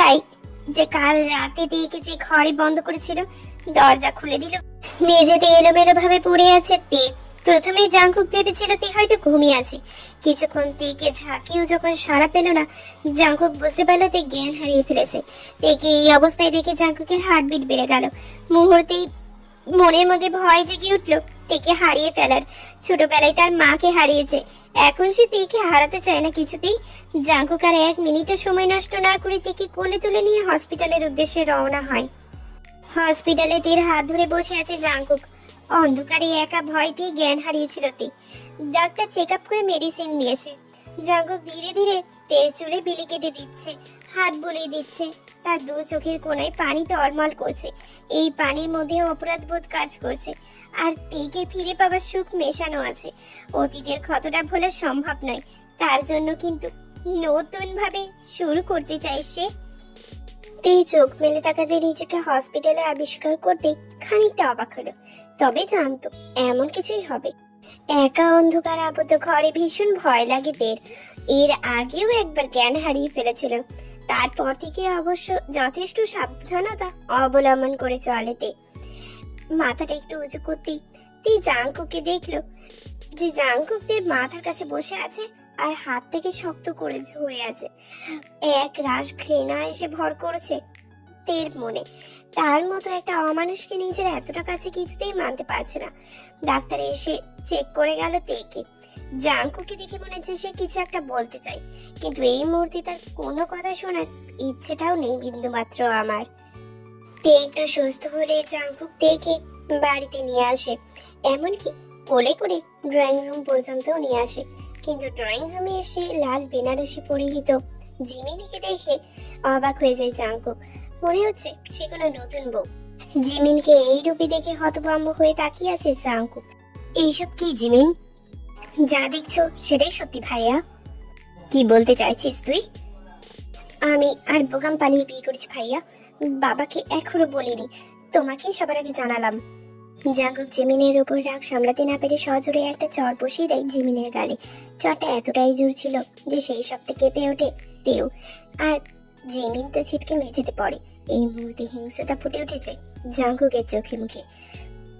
তাই যে কাল রাতে তেকে যে ঘরে বন্ধ করেছিল দরজা খুলে দিল। মেঝেতে এলোমেলো ভাবে পড়ে আছে তে। প্রথমে জাংকুক ভেবেছিল তে হয়তো ঘুমিয়ে আছে। কিছুক্ষণ তেকে ঝাঁকিয়েও যখন সাড়া পেল না, জাংকুক বুঝতে পারলো তে জ্ঞান হারিয়ে ফেলেছে। তেকে এই অবস্থায় দেখে জাংকুকের হার্টবিট বেড়ে গেল। মুহূর্তেই মনের মধ্যে ভয় জেগে উঠলো তেকে হারিয়ে ফেলার। ছোটবেলায় তার মাকে হারিয়েছে, এখন সে তেকে হারাতে চায় না কিছুতেই। জাংকুক আর 1 মিনিটও সময় নষ্ট না করে তেকে কোলে তুলে নিয়ে হসপিটালের উদ্দেশ্যে রওনা হয়। হসপিটালে তের হাত ধরে বসে আছে জাংকুক। অন্ধকারে একা ভয় পেয়ে জ্ঞান হারিয়েছিল তে। ডাক্তার চেক আপ করে মেডিসিন দিয়েছে। জাংকুক ধীরে ধীরে তের চুলে বিলি কেটে দিচ্ছে, হাত বুলিয়ে দিচ্ছে। তার 2 চোখের কোণায় পানি টলমল করছে। এই পানির মধ্যে অপরাধ বোধ কাজ করছে, আর তেকে ফিরে পাওয়ার সুখ মেশানো আছে। অতীতের ক্ষতটা ভোলা সম্ভব নয়, তার জন্য কিন্তু নতুন ভাবে শুরু করতে চাই সে। তে চোখ মেলে তাকাতে নিজেকে হসপিটালে আবিষ্কার করতে খানিকটা অবাক হলো, তবে জানতো এমন কিছুই হবে। একা অন্ধকার আবদ্ধ ঘরে ভীষণ ভয় লাগে তের। এর আগেও একবার জ্ঞান হারিয়ে ফেলেছিল। তারপর থেকে অবশ্য যথেষ্ট সাবধানতা অবলম্বন করে চলে তে। মাথাটা একটু উঁচু করতেই তে জাংকুককে দেখলো যে জাংকুক তের মাথার কাছে বসে আছে আর হাত থেকে শক্ত করে ধরে আছে। এক রাশ ঘৃণা এসে ভর করেছে তের মনে। তার মতো একটা অমানুষকে নিজের এতটা কাছে কিছুতেই মানতে পারছে না। ডাক্তার এসে চেক করে গেল তেকে। জাংকুকে দেখে মনে হচ্ছে সে কিছু একটা বলতে চাই, কিন্তু এই মুহূর্তে তার কোনো কথা শোনার ইচ্ছেটাও নেই বিন্দু মাত্র আমার। তে একটু সুস্থ হলে জাংকুক তেকে বাড়িতে নিয়ে আসে, এমনকি কোলে করে ড্রয়িং রুম পর্যন্তও নিয়ে আসে। কিন্তু ড্রয়িং রুমে এসে লাল বেনারসি পরিহিত জিমিনিকে দেখে অবাক হয়ে যায় জাংকুক। মনে হচ্ছে সে কোনো নতুন বউ। জিমিনকে এই রূপে দেখে হতভম্ব হয়ে তাকিয়ে আছে জাংকুক। এইসব কি জিমিন? যা দেখছো সেটাই সত্যি ভাইয়া। কি বলতে চাইছিস তুই? আমি আর বোগাম পালিয়ে বিয়ে করেছি ভাইয়া, বাবাকে এখনো বলিনি, তোমাকে সবার আগে জানালাম। জাংকুক জিমিনের উপর রাগ সামলাতে না পেরে সজোরে একটা চড় বসিয়ে দেয় জিমিনের গালে। চড়টা এতটাই জোর ছিল যে সেই সপ্তাহে কেঁপে ওঠে তেও, আর জিমিন তো ছিটকে মেঝেতে পড়ে। এই মুহূর্তে হিংস্রতা ফুটে উঠেছে জাংকুকের চোখে মুখে।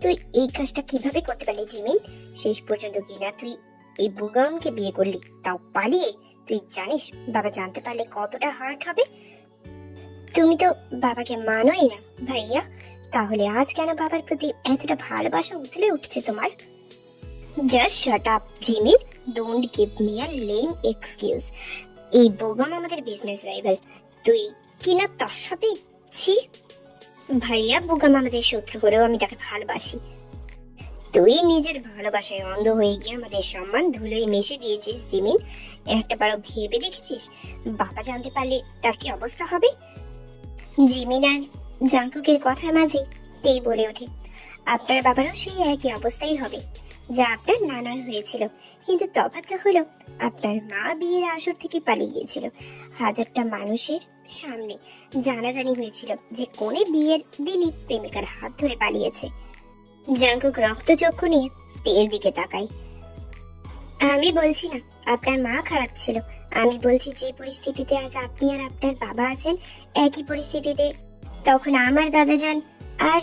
তুই এই কাজটা কিভাবে করতে পারলি জিমিন? শেষ পর্যন্ত কিনা তুই এই বুগামকে বিয়ে করলি, তাও পালিয়ে। তুই জানিস বাবা জানতে পারলে কতটা হার্ট হবে? তুমি তো বাবাকে মানোই না ভাইয়া, তাহলে আজ কেন বাবার প্রতি এতটা ভালোবাসা উথলে উঠছে তোমার? Just shut up Jimin, don't give me a lame excuse. এই বোগাম আমাদের বিজনেস রাইভাল, তুই কিনা তার সাথে? ছি ভাইয়া, বোগাম আমাদের শত্রু করেও আমি তাকে ভালোবাসি। তুই নিজের ভালোবাসায় অন্ধ হয়ে গিয়ে আমাদের সম্মান ধুলোয় মিশে দিয়েছিস জিমিন। একটা বারো ভেবে দেখেছিস বাবা জানতে পারলে তার কি অবস্থা হবে? জিমিন আর জাংকুকের কথার মাঝে তেই বলে ওঠে, আপনার বাবারও সেই একই অবস্থাই হবে যা আপনার নানার হয়েছিল, কিন্তু তফাৎটা হলো আপনার মা বিয়ের আসর থেকে পালিয়ে গিয়েছিল। হাজারটা মানুষের সামনে জানাজানি হয়েছিল যে কোনে বিয়ের দিনই প্রেমিকার হাত ধরে পালিয়েছে। জাংকুক রক্তচক্ষু নিয়ে তের দিকে তাকাই। আমি বলছি না আপনার মা খারাপ ছিল, আমি বলছি যে পরিস্থিতিতে আজ আপনি আর আপনার বাবা আছেন, একই পরিস্থিতিতে তখন আমার দাদাজান আর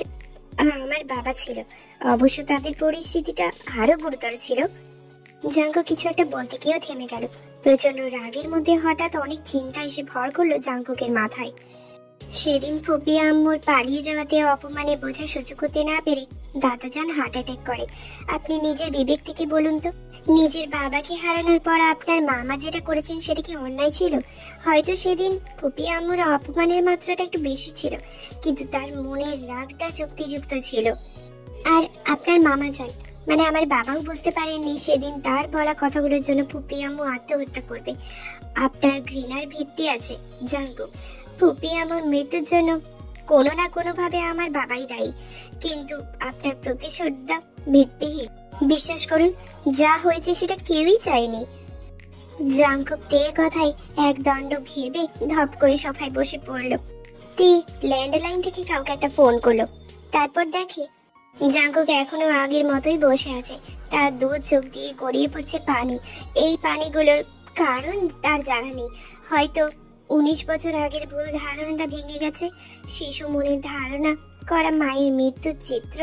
আমার বাবা ছিল। অবশ্য তাদের পরিস্থিতিটা আরো গুরুতর ছিল। জাংকুক কিছু একটা বলতে গিয়েও থেমে গেল। প্রচন্ড রাগের মধ্যে হঠাৎ অনেক চিন্তা এসে ভর করলো জাংকুকের মাথায়। সেদিন ফুপি আম্মুর পালিয়ে যাওয়াতে অপমানে বোঝা সহ্য করতে না পেরে দাদাজান হার্ট অ্যাটাক করে। আপনি নিজের বিবেক থেকে বলুন তো, নিজের বাবাকে হারানোর পর আপনার মামা যেটা করেছেন সেটা কি অন্যায় ছিল? হয়তো সেদিন ফুপি আম্মুর অপমানের মাত্রাটা একটু বেশি ছিল, কিন্তু তার মনের রাগটা যুক্তিযুক্ত ছিল। আর আপনার মামা যান মানে আমার বাবাও বুঝতে পারেননি সেদিন তার বলা কথাগুলোর জন্য ফুপি আম্মু আত্মহত্যা করবে। আপনার ঘৃণার ভিত্তি আছে জাংকুক। ফুপি আমার মৃত্যুর জন্য কোনো না কোনো ভাবে আমার বাবাই দায়ী, কিন্তু আপনার প্রতিশোধটা ভিত্তিহীন। বিশ্বাস করুন, যা হয়েছে সেটা কেউই চায়নি। জাংকুক তের কথায় এক দণ্ড ভেবে ধপ করে সোফায় বসে পড়লো। তে ল্যান্ডলাইন থেকে কাউকে একটা ফোন করলো। তারপর দেখে জাংকুক এখনো আগের মতোই বসে আছে। তার 2 চোখ দিয়ে গড়িয়ে পড়ছে পানি। এই পানিগুলোর কারণ তার জানা নেই, হয়তো 19 বছর আগের ভুল ধারণাটা ভেঙে গেছে। শিশু মনের ধারণা করা মায়ের মৃত্যুর চিত্র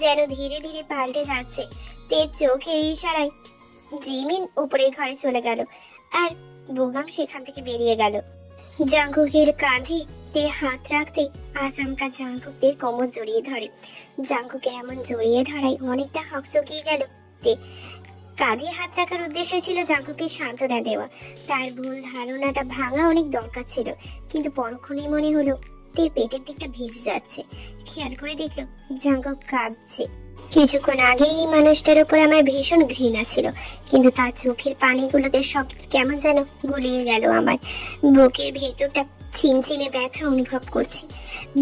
যেন ধীরে ধীরে পাল্টে যাচ্ছে। তের চোখে ইশারায় জিমিন উপরের ঘরে চলে গেল আর বুগাম সেখান থেকে বেরিয়ে গেল। জাঙ্কুকের কাঁধে তে হাত রাখতে আচমকা জাঙ্কুকের কোমর জড়িয়ে ধরে। জাঙ্কুকের এমন জড়িয়ে ধরায় অনেকটা হকচকিয়ে গেল তে। কাঁধে হাত রাখার উদ্দেশ্য ছিল জাঙ্কুকে সান্ত্বনা দেওয়া, তার ভুল ধারণাটা ভাঙা অনেক দরকার ছিল। কিন্তু পরক্ষণেই মনে হলো তের পেটের দিকটা ভিজে যাচ্ছে। খেয়াল করে দেখলো জাঙ্কুক কাঁদছে। কিছুক্ষণ আগে এই মানুষটার উপর আমার ভীষণ ঘৃণা ছিল, কিন্তু তার চোখের পানিগুলোতে সব কেমন যেন গুলিয়ে গেল। আমার বুকের ভেতরটা ছিনছিনে ব্যথা অনুভব করছি।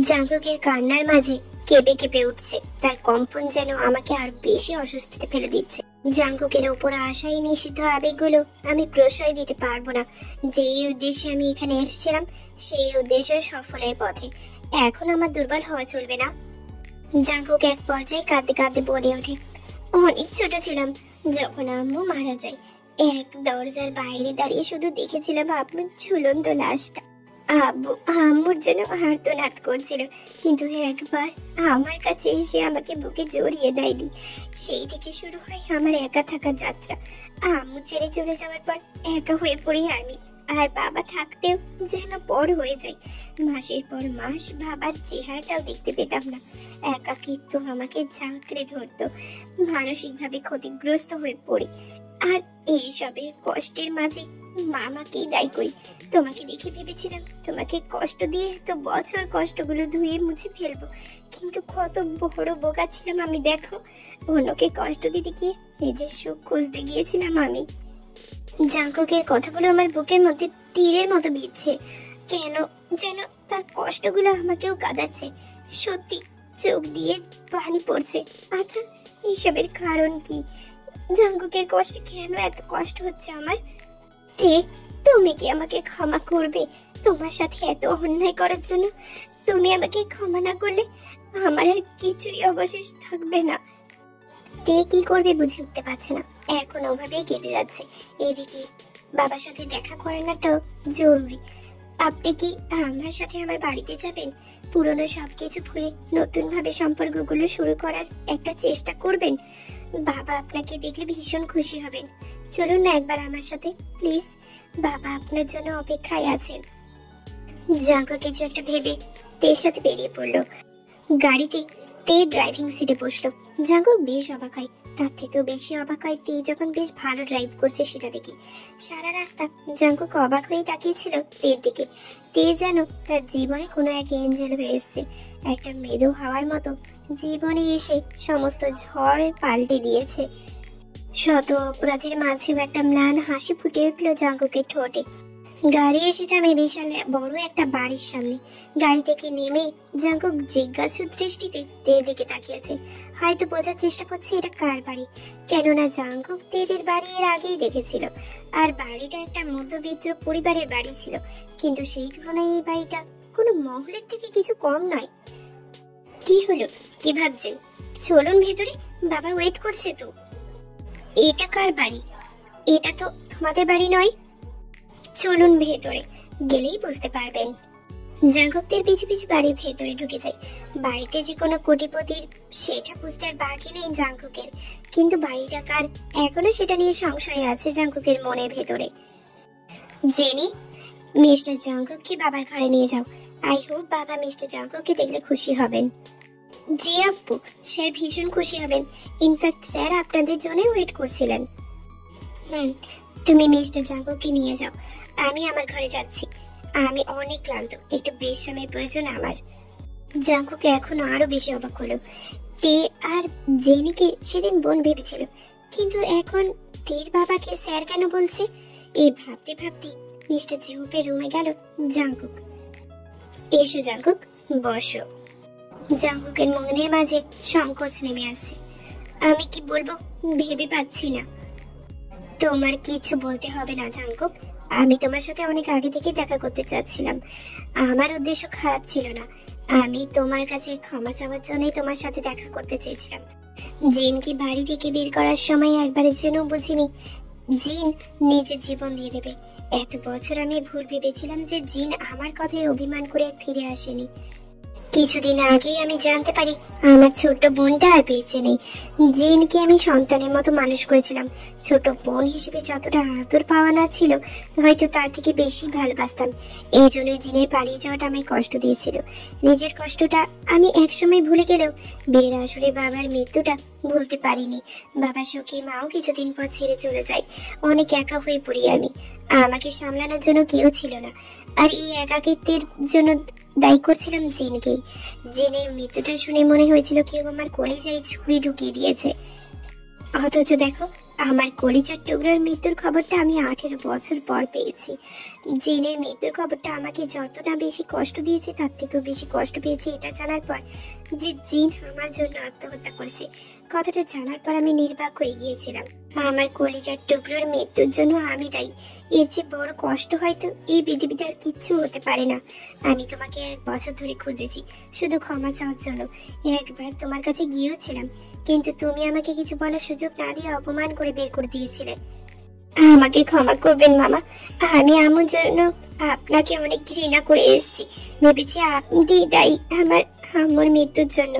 জাঙ্কুকের কান্নার মাঝে কেঁপে কেঁপে উঠছে, তার কম্পন যেন আমাকে আরো বেশি অস্বস্তিতে ফেলে দিচ্ছে। জাঙ্কুকের ওপর আসা এই নিষিদ্ধ আবেগগুলো আমি প্রশ্রয় দিতে পারবো না। যেই উদ্দেশ্যে আমি এখানে এসেছিলাম সেই উদ্দেশ্যের সফলের পথে এখন আমার দুর্বল হওয়া চলবে না। জাঙ্কুক এক পর্যায়ে কাঁদতে কাঁদতে বলে ওঠে, অনেক ছোট ছিলাম যখন আম্মু মারা যায়। এক দরজার বাইরে দাঁড়িয়ে শুধু দেখেছিলাম আব্বুর ঝুলন্ত লাশটা। আব্বু আম্মুর জন্য আর্তনাদ করছিল, কিন্তু একবার আমার কাছে এসে আমাকে বুকে জড়িয়ে নেয়নি। সেই থেকে শুরু হয় আমার একা থাকার যাত্রা। আম্মু ছেড়ে চলে যাওয়ার পর একা হয়ে পড়ি আমি, আর বাবা থাকতেও যেন বড় হয়ে যায়। মাসের পর মাস বাবার চেহারাটাও দেখতে পেতাম না। একাকিত্ব আমাকে জাঁকড়ে ধরতো, মানসিকভাবে ক্ষতিগ্রস্ত হয়ে পড়ি। আর এইসবের কষ্টের মাঝে মামাকেই দায়ী করি। তোমাকে দেখে ভেবেছিলাম তোমাকে কষ্ট দিয়ে তো বছর কষ্টগুলো ধুয়ে মুছে ফেলবো, কিন্তু কত বড় বোকা ছিলাম আমি। দেখো, অন্যকে কষ্ট দিতে গিয়ে নিজের সুখ খুঁজতে গিয়েছিলাম আমি। জাঙ্কুকের কথাগুলো আমার বুকের মধ্যে তীরের মতো বিঁধছে। কেন যেন তার কষ্টগুলো আমাকেও কাঁদাচ্ছে। সত্যি চোখ দিয়ে পানি পড়ছে। আচ্ছা, এইসবের কারণ কি? জাঙ্কুকের কষ্টে কেন এত কষ্ট হচ্ছে আমার? তুমি কি আমাকে ক্ষমা করবে তোমার সাথে এত অন্যায় করার জন্য? তুমি আমাকে ক্ষমা না করলে আমার আর কিছুই অবশেষ থাকবে না। তে কি করবে বুঝে উঠতে পারছে না, এখন ওভাবেই কেটে যাচ্ছে। এদিকে বাবার সাথে দেখা করানোটাও জরুরি। আপনি কি আমার সাথে আমার বাড়িতে যাবেন? পুরনো সবকিছু ভুলে নতুন ভাবে সম্পর্কগুলো শুরু করার একটা চেষ্টা করবেন। বাবা আপনাকে দেখলে ভীষণ খুশি হবেন। চলুন না একবার আমার সাথে প্লিজ, বাবা আপনার জন্য অপেক্ষায় আছেন। জাঙ্কু কিছু একটা ভেবে তের সাথে বেরিয়ে পড়লো। গাড়িতে তে ড্রাইভিং সিটে বসলো। জাঙ্কু বেশ অবাক হয়, তার থেকেও বেশি অবাক হয় তে যখন বেশ ভালো ড্রাইভ করছে সেটা দেখে। সারা রাস্তা জাঙ্কুক অবাক হয়ে তাকিয়েছিল তের দিকে। তে যেন তার জীবনে কোনো এক এঞ্জেল হয়ে এসছে, একটা মৃদু হাওয়ার মতো জীবনে এসে সমস্ত ঝড় পাল্টে দিয়েছে। শত অপরাধের মাঝেও একটা ম্লান হাসি ফুটে উঠলো জাঙ্কুকের ঠোঁটে। গাড়ি এসে থামে বিশাল বড় একটা বাড়ির সামনে। গাড়ি থেকে নেমে জাঙ্কুক জিজ্ঞাসু দৃষ্টিতে তের দিকে তাকিয়েছে, হয়তো বোঝার চেষ্টা করছে এটা কার বাড়ি। কেননা জাঙ্কুক তেদের বাড়ি এর আগেই দেখেছিল, আর বাড়িটা একটা মধ্যবিত্ত পরিবারের বাড়ি ছিল। কিন্তু সেই তুলনায় এই বাড়িটা কোনো মহলের থেকে কিছু কম নয়। কি হলো, কি ভাবছেন? চলুন ভেতরে, বাবা ওয়েট করছে তো। এটা কার বাড়ি? এটা তো তোমাদের বাড়ি নয়। চলুন ভেতরে, গেলেই বুঝতে পারবেন। জাঙ্কুকদের পিছু পিছু বাড়ির ভেতরে ঢুকে যায়। বাড়িটা যে কোনো কোটিপতির সেটা বুঝতে আর বাকি নেই জাঙ্কুকের, কিন্তু বাড়িটা কার এখনো সেটা নিয়ে সংশয় আছে জাঙ্কুকের মনের ভেতরে। জেনি, মিস্টার জাঙ্কুককে বাবার ঘরে নিয়ে যাও। আই হোপ বাবা মিস্টার জাঙ্কুককে দেখলে খুশি হবেন। জি আব্বু, স্যার ভীষণ খুশি হবেন। ইনফ্যাক্ট স্যার আপনাদের জন্য ওয়েট করছিলেন। তুমি মিস্টার জাঙ্কুককে নিয়ে যাও, আমি আমার ঘরে যাচ্ছি। আমি অনেক ক্লান্ত, একটু বিশ্রামের প্রয়োজন আমার। জাঙ্কুক এখনো আরো বেশি অবাক হলো। তে আর জেনিকে সেদিন বোন ভেবেছিল, কিন্তু এখন তের বাবাকে স্যার কেন বলছে? এই ভাবতে ভাবতে মিস্টার জিহুপের রুমে গেল জাঙ্কুক। এসো জাঙ্কুক, বসো। জাঙ্কুকের মনের মাঝে সংকোচ নেমে আসছে। আমি কি বলবো ভেবে পাচ্ছি না। তোমার কিছু বলতে হবে না জাঙ্কুক, আমি তোমার সাথে অনেক আগে থেকে দেখা করতে চাচ্ছিলাম। আমার উদ্দেশ্য খারাপ ছিল না, আমি তোমার কাছে ক্ষমা চাওয়ার জন্যই তোমার সাথে দেখা করতে চেয়েছিলাম। জিনকে বাড়ি থেকে বের করার সময় একবারের জন্য বুঝিনি জিন নিজের জীবন দিয়ে দেবে। এত বছর আমি ভুল ভেবেছিলাম যে জিন আমার কথায় অভিমান করে ফিরে আসেনি। কিছুদিন আগেই আমি জানতে পারি আমার ছোট বোনটা আর বেঁচে নেই। জিনকে আমি সন্তানের মতো মানুষ করেছিলাম। ছোট বোন হিসেবে যতটা আদর পাওয়া না ছিল, হয়তো তার থেকে বেশি ভালোবাসতাম। এই জন্য জিনের পালিয়ে যাওয়াটা আমায় কষ্ট দিয়েছিল। নিজের কষ্টটা আমি একসময় ভুলে গেলেও বিয়ের আসরে বাবার মৃত্যুটা ভুলতে পারিনি। বাবার শোকে মাও কিছুদিন পর ছেড়ে চলে যায়। অনেক একা হয়ে পড়ি আমি। আমাকে সামলানোর জন্য কেউ ছিল না। আর এই একাকিত্বের জন্য দায়ী করছিলাম জিনকে। জিনের মৃত্যুটা শুনে মনে হয়েছিল কেউ আমার কলিজায় ছুরি ঢুকিয়ে দিয়েছে। অথচ দেখো, আমার কলিজার টুকরার মৃত্যুর খবরটা আমি 18 বছর পর পেয়েছি। জিনের মৃত্যুর খবরটা আমাকে যতটা বেশি কষ্ট দিয়েছে তার থেকেও বেশি কষ্ট পেয়েছি এটা জানার পর যে জিন আমার জন্য আত্মহত্যা করেছে। কথাটা জানার পর আমি নির্বাক হয়ে গিয়েছিলাম। আমার কলিজার টুকরোর মৃত্যুর জন্য আমি দায়ী। এর চেয়ে বড় কষ্ট হয়তো এই পৃথিবীতে আর কিচ্ছু হতে পারে না। আমি তোমাকে 1 বছর ধরে খুঁজেছি শুধু ক্ষমা চাওয়ার জন্য। একবার তোমার কাছে গিয়েছিলাম, কিন্তু তুমি আমাকে কিছু বলার সুযোগ না দিয়ে অপমান করে বের করে দিয়েছিলে। আমাকে ক্ষমা করবেন মামা, আমি আমার জন্য আপনাকে অনেক ঘৃণা করে এসেছি। ভেবেছি আপনি দায়ী আমার মৃত্যুর জন্য,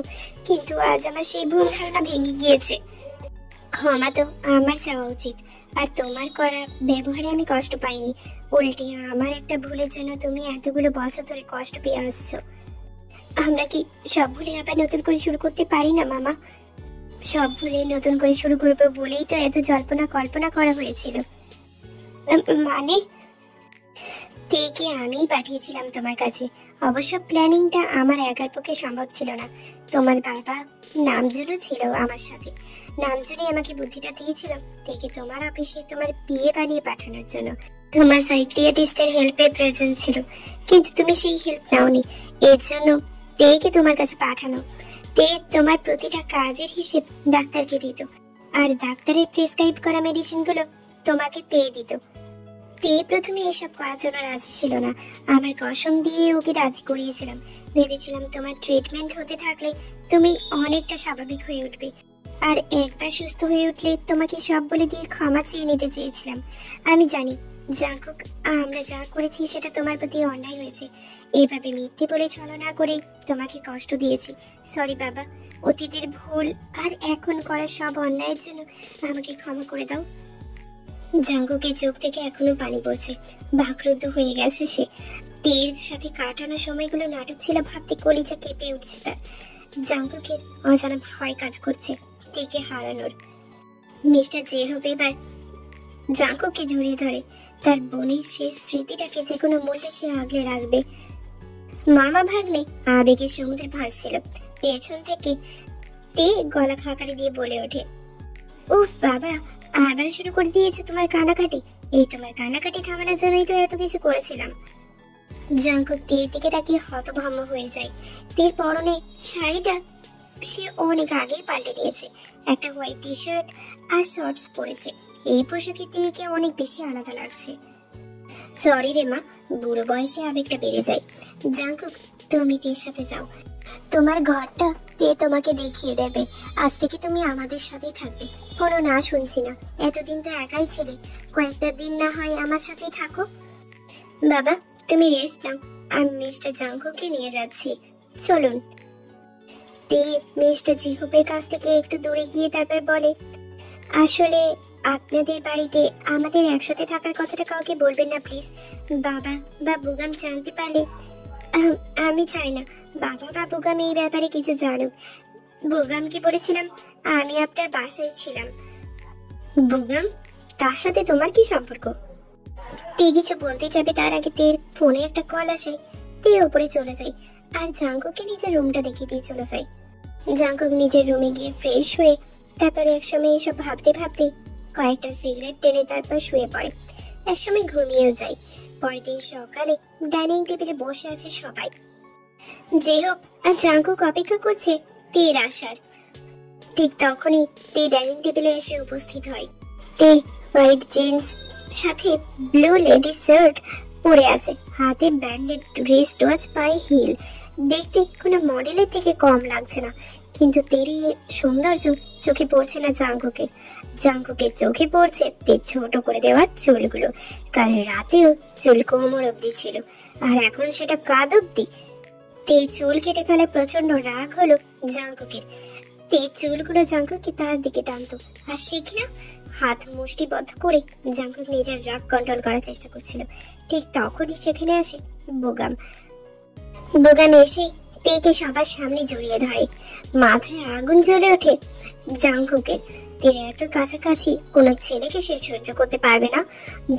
কিন্তু আজ আমার সেই ভুল ধারণা ভেঙে গিয়েছে। ক্ষমা তো আমার চাওয়া উচিত, আর তোমার করা ব্যবহারে আমি কষ্ট পাইনি। উল্টে আমার একটা ভুলের জন্য তুমি এতগুলো বছর ধরে কষ্ট পেয়ে আসছো। আমরা কি সব ভুলে আবার নতুন করে শুরু করতে পারি না মামা? সব ভুলে নতুন করে শুরু করবো বলেই তো এত জল্পনা কল্পনা করা হয়েছিল। মানে থেকে আমিই পাঠিয়েছিলাম তোমার কাছে। অবশ্য প্ল্যানিংটা আমার একার পক্ষে সম্ভব ছিল না। তোমার বাবা নামজুনও ছিল আমার সাথে। নামজুনই আমাকে বুদ্ধিটা দিয়েছিল থেকে তোমার অফিসে তোমার বিয়ে বানিয়ে পাঠানোর জন্য। তোমার সাইকিয়াট্রিস্টের হেল্পের প্রয়োজন ছিল, কিন্তু তুমি সেই হেল্প নাওনি। এর জন্য তেকে তোমার কাছে পাঠানো। তে তোমার প্রতিটা কাজের হিসেব ডাক্তারকে দিত, আর ডাক্তারের প্রেসক্রাইব করা মেডিসিনগুলো তোমাকে তে দিত। তে প্রথমে এসব করার জন্য রাজি ছিল না। আমার কসম দিয়ে ওকে রাজি করিয়েছিলাম। ভেবেছিলাম তোমার ট্রিটমেন্ট হতে থাকলে তুমি অনেকটা স্বাভাবিক হয়ে উঠবে, আর একবার সুস্থ হয়ে উঠলে তোমাকে সব বলে দিয়ে ক্ষমা চেয়ে নিতে চেয়েছিলাম। আমি জানি জাঙ্কুক, আমরা যা করেছি সেটা তোমার প্রতি অন্যায় হয়েছে। এইভাবে মিথ্যে বলে ছলনা করে তোমাকে কষ্ট দিয়েছি। সরি বাবা, অতীতের ভুল আর এখন করা সব অন্যায়ের জন্য আমাকে ক্ষমা করে দাও। জাঙ্কুকের চোখ থেকে এখনো পানি পড়ছে। বাকরুদ্ধ হয়ে গেছে সে। তের সাথে কাটানো সময়গুলো নাটক ছিল ভাবতে কলিজা কেঁপে উঠছে তার। জাঙ্কুকের অজানা ভয় কাজ করছে তেকে হারানোর। মিস্টার জেহব এবার জাঙ্কুককে জড়িয়ে ধরে। তার বোনের শেষ স্মৃতিটাকে যে কোনো মূল্যে সে আগলে রাখবে। মামা ভাগ্নে আবেগে সমুদ্রে ভাসছিল। পেছন থেকে তে গলা খাকারি দিয়ে বলে ওঠে, উফ বাবা, আবার শুরু করে দিয়েছে তোমার কানাকাটি। এই তোমার কানাকাটি থামানোর জন্যই তো এত কিছু করেছিলাম। জাঙ্কুক তের দিকে তাকিয়ে হতভম্ব হয়ে যায়। তের পরনে শাড়িটা সে অনেক আগেই পাল্টে নিয়েছে। একটা হোয়াইট টি শার্ট আর শর্টস পরেছে। এই পোশাকে তেকে অনেক বেশি আলাদা লাগছে। সরি রে মা, বুড়ো বয়সে আবেগটা বেড়ে যায়। জাঙ্কুক, তুমি তের সাথে যাও। তোমার ঘরটা তে তোমাকে দেখিয়ে দেবে। আজ থেকে তুমি আমাদের সাথেই থাকবে। কোনো না শুনছি না। এতদিন তো একাই ছিলে, কয়েকটা দিন না হয় আমার সাথেই থাকো। বাবা, তুমি রেস্ট নাও, আমি মিস্টার জাঙ্কুককে নিয়ে যাচ্ছি, চলুন। তে মিস্টার জিহুপের কাছ থেকে একটু দূরে গিয়ে তারপর বলে, আসলে আপনাদের বাড়িতে আমাদের একসাথে থাকার কথাটা কাউকে বলবেন না প্লিজ। বাবা বা বুগাম জানতে পারলে। আমি চাই না বাবা বা বুগাম এই ব্যাপারে কিছু জানুক। বুগামকে বলেছিলাম আমি আপনার বাসায় ছিলাম। বুগাম, তার সাথে তোমার কি সম্পর্ক? তে কিছু বলতে যাবে তার আগে তের ফোনে একটা কল আসে। তে ওপরে চলে যায় আর জাঙ্কুককে নিজের রুমটা দেখিয়ে দিয়ে চলে যায়। জাঙ্কুক নিজের রুমে গিয়ে ফ্রেশ হয়ে তারপরে একসময় এসব ভাবতে ভাবতে কয়েকটা সিগারেট টেনে তারপর শুয়ে পড়ে। একসময় ঘুমিয়েও যায়। পরের দিন সকালে ডাইনিং টেবিলে বসে আছে সবাই। জেহব আর জাঙ্কুক অপেক্ষা করছে তের আসার। ঠিক তখনই তে ডাইনিং টেবিলে এসে উপস্থিত হয়। তে হোয়াইট জিন্স সাথে ব্লু লেডি শার্ট পরে আছে, হাতে ব্র্যান্ডেড রিস্ট ওয়াচ, পায়ে হিল। দেখতে কোনো মডেলের থেকে কম লাগছে না, কিন্তু তেরি সৌন্দর্য চোখে পড়ছে না জাঙ্কুকের। জাঙ্কুকের চোখে পড়ছে তের ছোট করে দেওয়া চুলগুলো। কাল রাতেও চুল কোমর অব্দি ছিল, আর এখন সেটা কাঁধ অব্দি। তে চুল কেটে ফেলে প্রচন্ড রাগ হলো জাঙ্কুকের। তে চুলগুলো জাঙ্কুককে তার দিকে টানতো, আর সে কিনা হাত মুষ্টিবদ্ধ করে জাঙ্কুক নিজের রাগ কন্ট্রোল করার চেষ্টা করছিল। ঠিক তখনই সেখানে আসে বোগাম। বোগাম এসে তেকে সবার সামনে জড়িয়ে ধরে। মাথায় আগুন জ্বলে ওঠে জাঙ্কুকের। তের এত কাছাকাছি কোনো ছেলেকে সে সহ্য করতে পারবে না।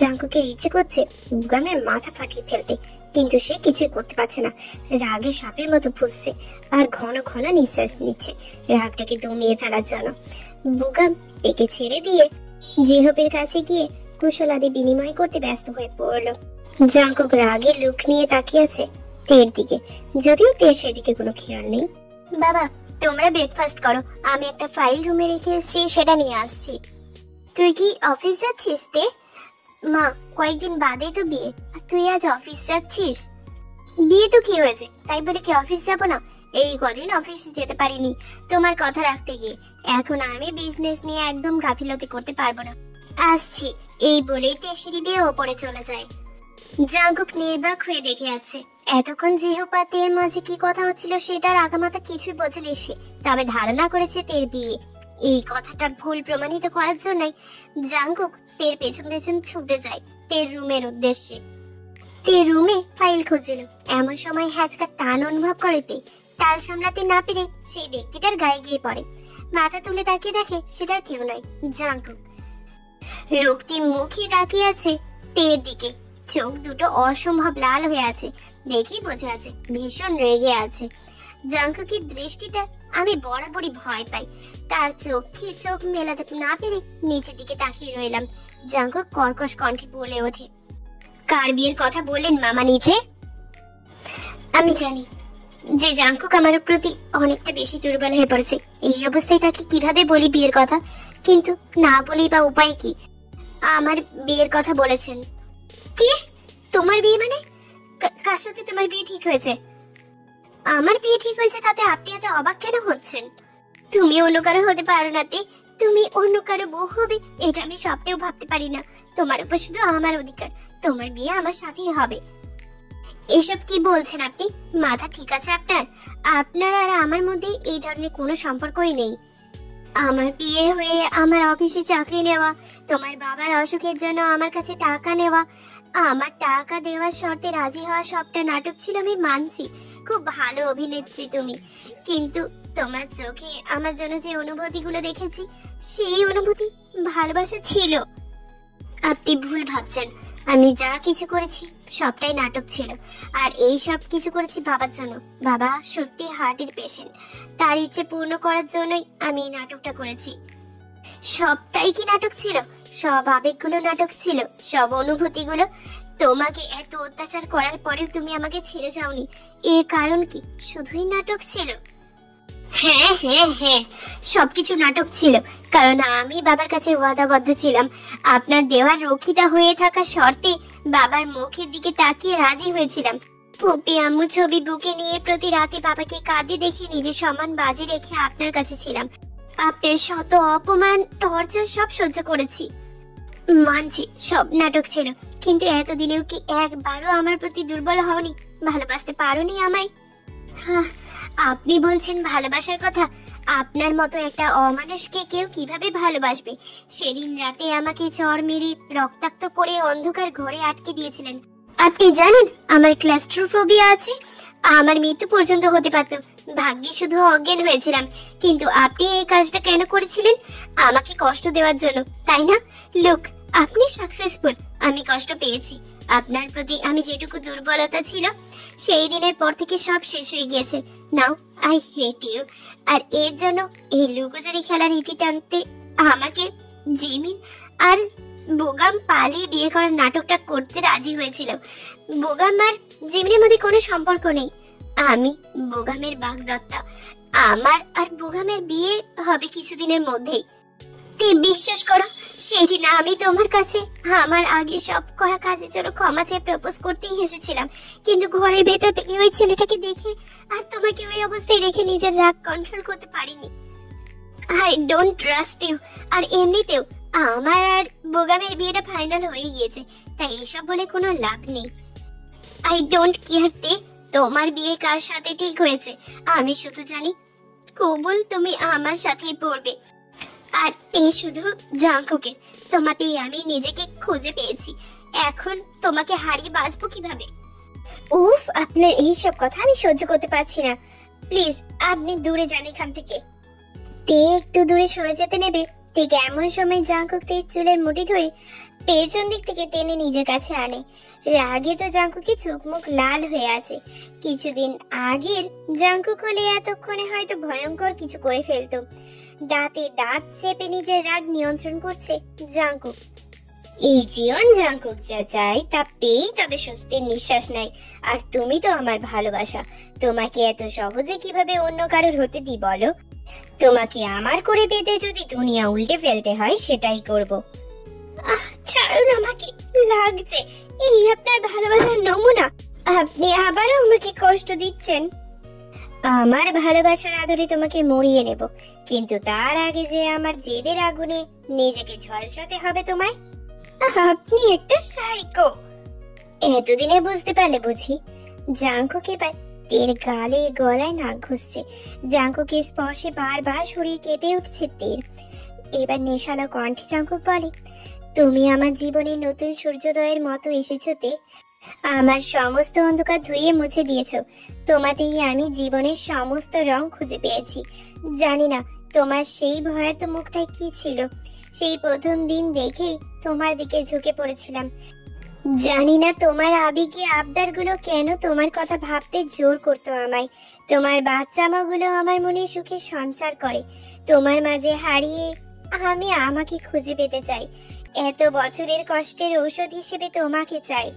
জাঙ্কুকের ইচ্ছে করছে বোগামের মাথা ফাটিয়ে ফেলতে, কিন্তু সে কিছু করতে পারছে না। রাগে সাপের মতো ফুঁসছে আর ঘন ঘন নিঃশ্বাস নিচ্ছে রাগটাকে দমিয়ে ফেলার জন্য। বোগাম তেকে ছেড়ে দিয়ে জিহবের কাছে গিয়ে কুশলাদি বিনিময় করতে ব্যস্ত হয়ে পড়লো। জাঙ্কুক রাগের লুক নিয়ে তাকিয়ে আছে তের দিকে, যদিও তের সেদিকে কোনো খেয়াল নেই। বাবা, তোমরা ব্রেকফাস্ট করো, আমি একটা ফাইল রুমে রেখে এসেছি, সেটা নিয়ে আসছি। তুই কি অফিস যাচ্ছিস তে? মা, কয়েকদিন বাদেই তো বিয়ে, আর তুই আজ অফিস যাচ্ছিস? বিয়ে তো কি হয়েছে, তাই বলে কি অফিস যাব না? এই কদিন অফিস যেতে পারিনি তোমার কথা রাখতে গিয়ে। এখন আমি বিজনেস নিয়ে একদম গাফিলতি করতে পারবো না। আসছি, এই বলেই তে সিঁড়ি বেয়ে ওপরে চলে যায়। জাঙ্কুক নির্বাক হয়ে দেখে যাচ্ছে। এতক্ষণ জিহ্বা তের মাঝে কি কথা হচ্ছিল সেটার আগামাথা কিছুই বোঝেনি সে, তবে ধারণা করেছে তের বিয়ে। এই কথাটা ভুল প্রমাণিত করার জন্যই জাঙ্কুক তের পেছন পেছন ছুটে যায় তের রুমের উদ্দেশ্যে। তের রুমে ফাইল খুঁজছিল, এমন সময় হ্যাচকা টান অনুভব করে তে। টাল সামলাতে না পেরে সেই ব্যক্তিটার গায়ে গিয়ে পড়ে। মাথা তুলে তাকিয়ে দেখে সেটা কেউ নয়, জাঙ্কুক। রক্তিম মুখে তাকিয়ে আছে তের দিকে, চোখ দুটো অসম্ভব লাল হয়ে আছে, দেখেই বোঝা আছে ভীষণ রেগে আছে। জাঙ্কুকের দৃষ্টিটা আমি বরাবরই ভয় পাই। তার চোখে চোখ মেলাতে না পেরে নিচের দিকে তাকিয়ে রইলাম। জাঙ্কুক কর্কশ কণ্ঠে বলে ওঠে, কার বিয়ের কথা বললেন মামা নিচে? আমি জানি যে জাঙ্কুক আমার প্রতি অনেকটা বেশি দুর্বল হয়ে পড়েছে। এই অবস্থায় তাকে কিভাবে বলি বিয়ের কথা, কিন্তু না বলেই বা উপায় কি? আমার বিয়ের কথা বলেছেন। কি? তোমার বিয়ে মানে? কার সাথে তোমার বিয়ে ঠিক হয়েছে? আমার বিয়ে ঠিক হয়েছে তাতে আপনি এত অবাক কেন হচ্ছেন? তুমি অন্য কারো হতে পারো না তে, তুমি অন্য কারো বউ হবে এটা আমি স্বপ্নেও ভাবতে পারি না। তোমার উপর শুধু আমার অধিকার, তোমার বিয়ে আমার সাথেই হবে। এসব কি বলছেন আপনি? মাথা ঠিক আছে আপনার? আপনার আর আমার মধ্যে এই ধরনের কোনো সম্পর্কই নেই। আমার বিয়ে হয়ে আমার অফিসে চাকরি নেওয়া, তোমার বাবার অসুখের জন্য আমার কাছে টাকা নেওয়া, আমার টাকা দেওয়ার শর্তে রাজি হওয়া সবটা নাটক ছিল, আমি মানছি। খুব ভালো অভিনেত্রী তুমি, কিন্তু তোমার চোখে আমার জন্য যে অনুভূতিগুলো দেখেছি সেই অনুভূতি ভালোবাসা ছিল। আপনি ভুল ভাবছেন। আমি যা কিছু করেছি সবটাই নাটক ছিল, আর এই সব কিছু করেছি বাবার জন্য। বাবা সত্যি হার্টের পেশেন্ট, তার ইচ্ছে পূর্ণ করার জন্যই আমি এই নাটকটা করেছি। সবটাই কি নাটক ছিল? সব আবেগগুলো নাটক ছিল, সব অনুভূতিগুলো। তোমাকে এত অত্যাচার করার পরেও তুমি আমাকে ছেড়ে যাওনি, এর কারণ কি শুধুই নাটক ছিল? হ্যাঁ হ্যাঁ হ্যাঁ, সবকিছু নাটক ছিল, কারণ আমি বাবার কাছে ওয়াদাবদ্ধ ছিলাম। আপনার দেওয়ার রক্ষিতা হয়ে থাকা শর্তে বাবার মুখের দিকে তাকিয়ে রাজি হয়েছিলাম। পপি আম্মু ছবি বুকে নিয়ে প্রতি রাতে বাবাকে কাঁদে দেখে নিজের সম্মান বাজি রেখে আপনার কাছে ছিলাম। আপনার শত অপমান, টর্চার সব সহ্য করেছি। মানছি সব নাটক ছিল, কিন্তু এতদিনেও কি একবারও আমার প্রতি দুর্বল হওনি? ভালোবাসতে পারোনি আমায়? আপনি বলছেন ভালোবাসার কথা? আপনার মতো একটা অমানুষকে কেউ কিভাবে ভালোবাসবে? সেদিন রাতে আমাকে চড় মেরে রক্তাক্ত করে অন্ধকার ঘরে আটকে দিয়েছিলেন। আপনি জানেন আমার ক্লাস্ট্রোফোবিয়া আছে, আমার মৃত্যু পর্যন্ত হতে পারত। ভাগ্যে শুধু অজ্ঞান হয়েছিলাম, কিন্তু আপনি এই কাজটা কেন করেছিলেন? আমাকে কষ্ট দেওয়ার জন্য, তাই না? লুক, আপনি সাকসেসফুল, আমি কষ্ট পেয়েছি। আপনার প্রতি আমি যেটুকু দুর্বলতা ছিল সেই দিনের পর থেকে সব শেষ হয়ে গিয়েছে। Now I hate you. আর এর জন্য এই লুকোচুরি খেলার ইতি টানতে আমাকে জিমিন আর বোগাম পালিয়ে বিয়ে করার নাটকটা করতে রাজি হয়েছিল। বোগাম আর জিমিনের মধ্যে কোনো সম্পর্ক নেই। আমি বোগামের বাগদত্তা। আমার আর বোগামের বিয়ে হবে কিছুদিনের মধ্যেই। তে বিশ্বাস করো, সেদিন আমি তোমার কাছে আমার আগে সব করা কাজের জন্য ক্ষমা চেয়ে প্রপোজ করতেই এসেছিলাম, কিন্তু ঘরের ভেতর থেকে ওই ছেলেটাকে দেখে আর তোমাকে ওই অবস্থায় রেখে নিজের রাগ কন্ট্রোল করতে পারিনি। I don't trust you. আর এমনিতেও আমার আর বোগামের বিয়েটা ফাইনাল হয়ে গিয়েছে, তাই এসব বলে কোনো লাভ নেই। আই ডোন্ট কেয়ার তে তোমার বিয়ে কার সাথে ঠিক হয়েছে, আমি শুধু জানি কবুল তুমি আমার সাথেই পড়বে। আর এই শুধু জাঙ্কুকের, তোমাতেই আমি নিজেকে খুঁজে পেয়েছি, এখন তোমাকে হারিয়ে বাঁচবো কিভাবে? উফ, আপনার এইসব কথা আমি সহ্য করতে পারছি না। প্লিজ আপনি দূরে যান এখান থেকে। তে একটু দূরে সরে যেতে নেবে, ঠিক এমন সময় জাঙ্কুক তের চুলের মুঠি ধরে পেছন দিক থেকে টেনে নিজের কাছে আনে। রাগে তো জাঙ্কুকের চোখ মুখ লাল হয়ে আছে। কিছুদিন আগের জাঙ্কুক হলে এতক্ষণে হয়তো ভয়ঙ্কর কিছু করে ফেলতো। দাঁতে দাঁত চেপে নিজের রাগ নিয়ন্ত্রণ করছে জাঙ্কুক। এই জীবন জাঙ্কুক যা চাই তা পেয়েই তবে স্বস্তির নিঃশ্বাস নেয়। আর তুমি তো আমার ভালোবাসা, তোমাকে এত সহজে কিভাবে অন্য কারোর হতে দি বলো? তোমাকে আমার করে পেতে যদি দুনিয়া উল্টে ফেলতে হয় সেটাই করব। ছাড়ুন আমাকে, লাগছে। এই আপনার ভালোবাসার নমুনা, আপনি আবারও আমাকে কষ্ট দিচ্ছেন। আমার ভালোবাসার আদরে তোমাকে মরিয়ে নেব, কিন্তু তার আগে যে আমার জেদের আগুনে নিজেকে ঝলসাতে হবে তোমায়। আপনি একটা সাইকো। এতদিনে বুঝতে পারলে বুঝি? জাঙ্কুক এবার তের গালে গলায় নাক ঘুষছে। জাঙ্কুকে স্পর্শে বারবার শরীর কেঁপে উঠছে তের। এবার নেশালো কণ্ঠে জাঙ্কুক বলে, তুমি আমার জীবনে নতুন সূর্যোদয়ের মতো এসেছো তে। আমার সমস্ত অন্ধকার ধুয়ে মুছে দিয়েছো। তোমাতেই আমি জীবনের সমস্ত রং খুঁজে পেয়েছি। জানি না তোমার সেই ভয়ার্ত মুখটাই কি ছিল। সেই প্রথম দিন দেখেই তোমার দিকে ঝুঁকে পড়েছিলাম। জানি না তোমার আবেগী আবদারগুলো কেন তোমার কথা ভাবতে জোর করতো আমায়। তোমার বাচ্চা মাগুলো আমার মনে সুখে সঞ্চার করে। তোমার মাঝে হারিয়ে আমি আমাকে খুঁজে পেতে চাই। এত বছরের কষ্টের ঔষধ হিসেবে তোমাকে চাই।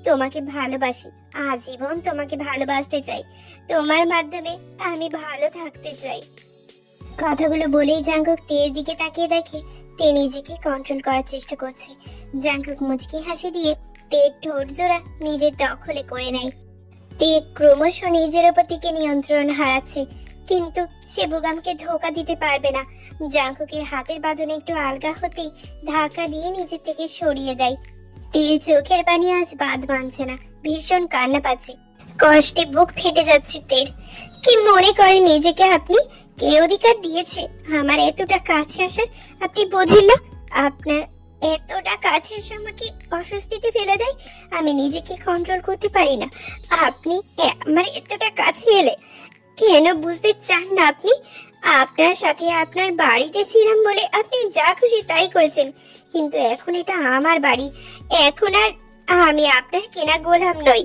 তোমাকে ভালোবাসি, আজীবন তোমাকে ভালোবাসতে চাই। তোমার মাধ্যমে আমি ভালো থাকতে চাই। কথাগুলো বলেই জাঙ্কুক তের দিকে তাকিয়ে দেখে তে নিজেকে কন্ট্রোল করার চেষ্টা করছে। জাঙ্কুক মুচকি হাসি দিয়ে তের ঠোঁট জোড়া নিজের দখলে করে নেয়। তে ক্রমশ নিজের উপর থেকে নিয়ন্ত্রণ হারাচ্ছে, কিন্তু সে বুগামকে ধোকা দিতে পারবে না। জাঙ্কুকের হাতের বাঁধন একটু আলগা হতেই ধাক্কা দিয়ে নিজের থেকে সরিয়ে দেয়। তের চোখের পানি আজ বাদ মানছে না, ভীষণ কান্না পাচ্ছে। কষ্টে বুক ফেটে যাচ্ছে তের। কি মনে করেন নিজেকে আপনি? কে অধিকার দিয়েছে আমার এতটা কাছে আসার? আপনি বোঝেন না? আপনার এতটা কাছে এসে আমাকে অস্বস্তিতে ফেলে দেয়। আমি নিজেকে কন্ট্রোল করতে পারি না। আপনি আমার এতটা কাছে এলে কেন বুঝতে চান না আপনি? আপনার সাথে আপনার বাড়িতে ছিলাম বলে আপনি যা খুশি তাই করেছেন, কিন্তু এখন এটা আমার বাড়ি। এখন আর আমি আপনার কেনা গোলাম নই।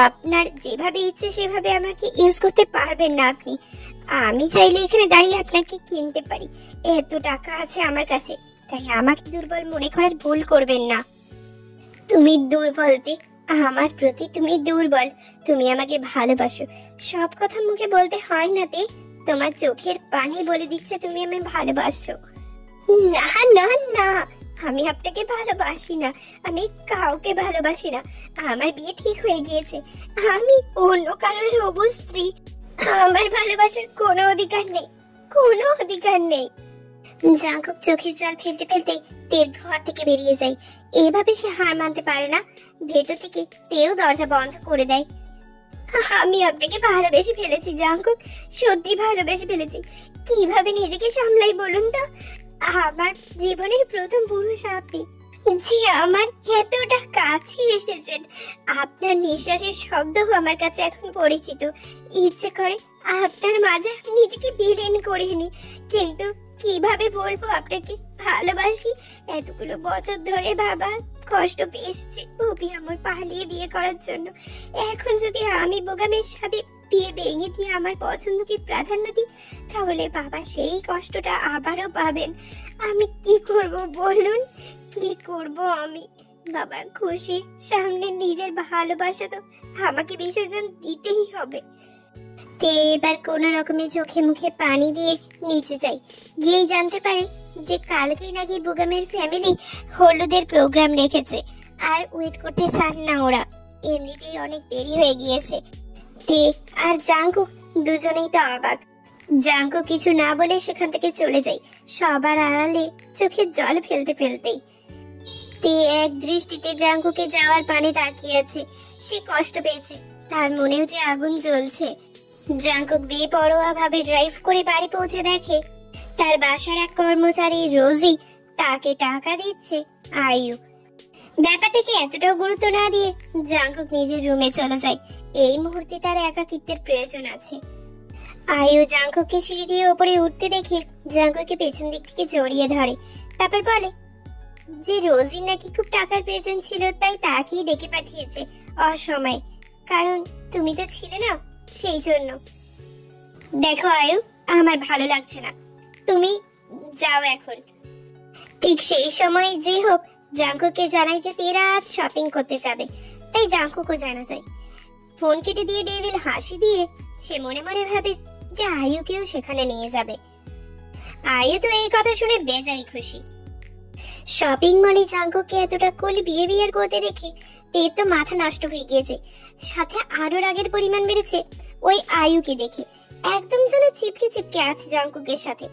আপনার যেভাবে ইচ্ছে সেভাবে আমাকে ইউজ করতে পারবেন না আপনি। আমি চাইলে এখানে দাঁড়িয়ে আপনাকে কিনতে পারি। এত টাকা আছে আমার কাছে, তাই আমাকে দুর্বল মনে করার ভুল করবেন না। তুমি দুর্বল তে, আমার প্রতি তুমি দুর্বল। তুমি আমাকে ভালোবাসো, সব কথা মুখে বলতে হয় না তে। তোমার চোখের পানি বলে দিচ্ছে তুমি আমায় ভালোবাসো। না না না, আমি আপনাকে ভালোবাসি না। আমি কাউকে ভালোবাসি না। আমার বিয়ে ঠিক হয়ে গিয়েছে। আমি অন্য কারোর হবু স্ত্রী। আমার ভালোবাসার কোনো অধিকার নেই, কোনো অধিকার নেই। জাঙ্কুক চোখের জল ফেলতে ফেলতে তের ঘর থেকে বেরিয়ে যায়। এভাবে সে হার মানতে পারে না। ভেতর থেকে তেও দরজা বন্ধ করে দেয়। আমি আপনাকে ভালোবেসে ফেলেছি জাঙ্কুক, সত্যি ভালোবেসে ফেলেছি। কিভাবে নিজেকে সামলাই বলুন তো? আমার জীবনের প্রথম পুরুষ আপনি, যে আমার এতটা কাছে এসেছেন। আপনার নিঃশ্বাসের শব্দ আমার কাছে এখন পরিচিত। ইচ্ছে করে আপনার মাঝে নিজেকে বিলীন করিনি, কিন্তু কিভাবে বলবো আপনাকে ভালোবাসি? এতগুলো বছর ধরে বাবা কষ্ট পেয়েছে ভুবি আমার পালিয়ে বিয়ে করার জন্য। এখন যদি আমি বোগামের সাথে বিয়ে ভেঙে দিয়ে আমার পছন্দকে প্রাধান্য দিই, তাহলে বাবা সেই কষ্টটা আবারও পাবেন। আমি কি করব বলুন, কি করব আমি? বাবার খুশির সামনে নিজের ভালোবাসা তো আমাকে বিসর্জন দিতেই হবে। তে এবার কোন রকমে চোখে মুখে পানি দিয়ে নিচে যায়। গিয়েই জানতে পারে যে কালকেই নাকি বুগামের ফ্যামিলি হলুদের প্রোগ্রাম রেখেছে, আর ওয়েট করতে চান না ওরা। এমনিতেই অনেক দেরি হয়ে গিয়েছে। তে আর জাঙ্কুক দুজনেই তো অবাক। জাঙ্কুক কিছু না বলে সেখান থেকে চলে যায়, সবার আড়ালে চোখের জল ফেলতে ফেলতেই। তে এক দৃষ্টিতে জাঙ্কুকে যাওয়ার পানে তাকিয়ে আছে। সে কষ্ট পেয়েছে, তার মনেও যে আগুন জ্বলছে। জাঙ্কুক বেপরোয়া ভাবে ড্রাইভ করে বাড়ি পৌঁছে দেখে তার বাসার এক কর্মচারী রোজি তাকে টাকা দিচ্ছে আয়ু। ব্যাপারটাকে এতটাও গুরুত্ব না দিয়ে জাঙ্কুক নিজের রুমে চলে যায়। এই মুহূর্তে তার একাকিত্বের প্রয়োজন আছে। আয়ু জাঙ্কুককে সিঁড়ি দিয়ে উপরে উঠতে দেখে জাঙ্কুককে পেছন দিক থেকে জড়িয়ে ধরে। তারপর বলে যে রোজির নাকি খুব টাকার প্রয়োজন ছিল, তাই তাকেই ডেকে পাঠিয়েছে অসময়ে, কারণ তুমি তো ছিলে না, সেই জন্য। দেখো আয়ু, আমার ভালো লাগছে না, তুমি যাও এখন। ঠিক সেই সময় যে হোক জাঙ্কুককে জানায় যে তেরা আজ শপিং করতে যাবে, তাই জাঙ্কুকও জানা যায়। ফোন কেটে দিয়ে ডেভিল হাসি দিয়ে সে মনে মনে ভাবে যে আয়ুকেও সেখানে নিয়ে যাবে। আয়ু তো এই কথা শুনে বেজায় খুশি। শপিং মলে জাঙ্কুককে এতটা কুল বিহেভিয়ার করতে দেখে তের তো মাথা নষ্ট হয়ে গিয়েছে। সাথে আরো রাগের পরিমাণ বেড়েছে ওই আয়ুকে দেখে। একদম যেন চিপকে চিপকে আছে জাঙ্কুকের সাথে।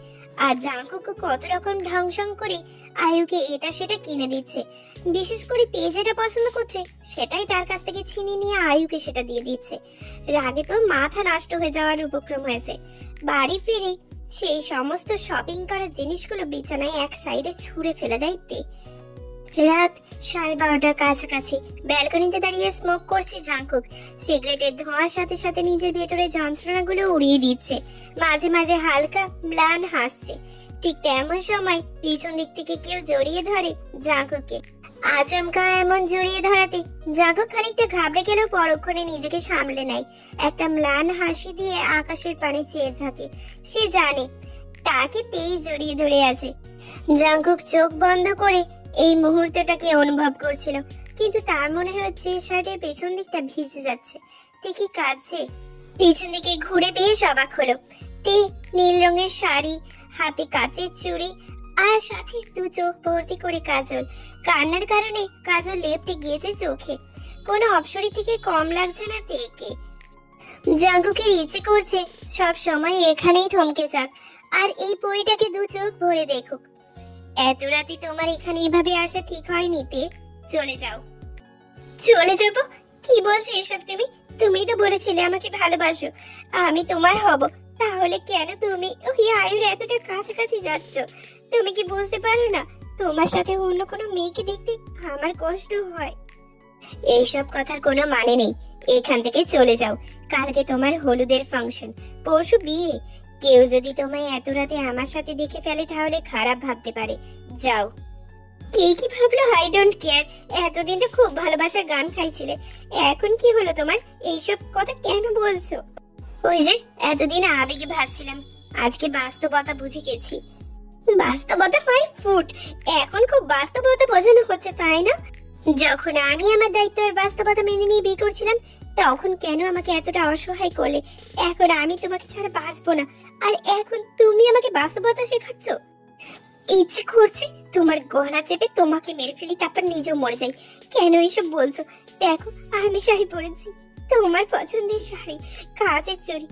আর জাঙ্কুক কত রকম ঢংসং করে আয়ুকে এটা সেটা কিনে দিচ্ছে। বিশেষ করে তে যেটা পছন্দ করছে সেটাই তার কাছ থেকে ছিনিয়ে নিয়ে আয়ুকে সেটা দিয়ে দিচ্ছে। রাগে তো মাথা নষ্ট হয়ে যাওয়ার উপক্রম হয়েছে। বাড়ি ফিরে সেই সমস্ত শপিং করার জিনিসগুলো বিছানায় এক সাইডে ছুঁড়ে ফেলে দেয় তে। রাত 12:30টার কাছাকাছি ব্যালকনিতে দাঁড়িয়ে স্মোক করছে জাঙ্কুক। সিগারেটের ধোঁয়ার সাথে সাথে নিজের ভেতরে যন্ত্রণাগুলো উড়িয়ে দিচ্ছে। মাঝে মাঝে হালকা ম্লান হাসছে। ঠিক তেমন সময় পিছন দিক থেকে কেউ জড়িয়ে ধরে জাঙ্কুককে। আচমকা এমন জড়িয়ে ধরাতে জাঙ্কুক খানিকটা ঘাবড়ে গেলেও পরক্ষণে নিজেকে সামলে নেয়। একটা ম্লান হাসি দিয়ে আকাশের পানে চেয়ে থাকে। সে জানে তাকে তেই জড়িয়ে ধরে আছে। জাঙ্কুক চোখ বন্ধ করে এই মুহূর্তটাকে অনুভব করছিল, কিন্তু তার মনে হচ্ছে শার্টের পেছন দিকটা ভিজে যাচ্ছে। তে কি কাঁদছে? পিছন দিকে ঘুরে বেশ অবাক হলো। তে নীল রঙের শাড়ি, হাতে কাচের চুড়ি, আর সাথে দু চোখ ভর্তি করে কাজল। কান্নার কারণে কাজল লেপটে গিয়েছে চোখে। কোনো অপসরি থেকে কম লাগছে না তেকে। জাঙ্কুকের ইচ্ছে করছে সব সময় এখানেই থমকে যাক আর এই পরীটাকে দু চোখ ভরে দেখুক। এত রাতে তোমার এখানে এভাবে আসা ঠিক হয়নি তে, চলে যাও। চলে যাব? কি বলছো এসব তুমি? তুমি তো বলেছিলে আমাকে ভালোবাসো, আমি তোমার হব। তাহলে কেন তুমি ওই আয়ুর এতটা কাছাকাছি যাচ্ছ? তুমি কি বুঝতে পারো না তোমার সাথে অন্য কোনো মেয়েকে দেখতে আমার কষ্ট হয়? এইসব কথার কোনো মানে নেই। এখান থেকে চলে যাও। কালকে তোমার হলুদের ফাংশন, পরশু বিয়ে। কেউ যদি তোমায় এত রাতে আমার সাথে দেখে ফেলে তাহলে খারাপ ভাবতে পারে। যাও। কে কি ভাবলো আই ডোন্ট কেয়ার। এতদিন তো খুব ভালোবাসার গান খাইছিলে, এখন কি হলো তোমার? এইসব কথা কেন বলছো? ওই যে এতদিন আবেগে ভাসছিলাম, আজকে বাস্তবতা বুঝে গেছি। বাস্তবতা মাই ফুট। এখন খুব বাস্তবতা বোঝানো হচ্ছে, তাই না? যখন আমি আমার দায়িত্ব আর বাস্তবতা মেনে নিয়ে বিয়ে করছিলাম তখন কেন আমাকে এতটা অসহায় করলে? এখন আমি তোমাকে ছাড়া বাঁচবো না, আর এখন তুমি আমাকে বাস্তবতা শেখাচ্ছ? ইচ্ছে করছে তোমার গলা চেপে তোমাকে মেরে ফেলি, তারপর নিজেও মরে যাই। কেন এইসব বলছো? দেখো আমি শাড়ি পরেছি, তোমার পছন্দের শাড়ি, কাচের চুড়ি,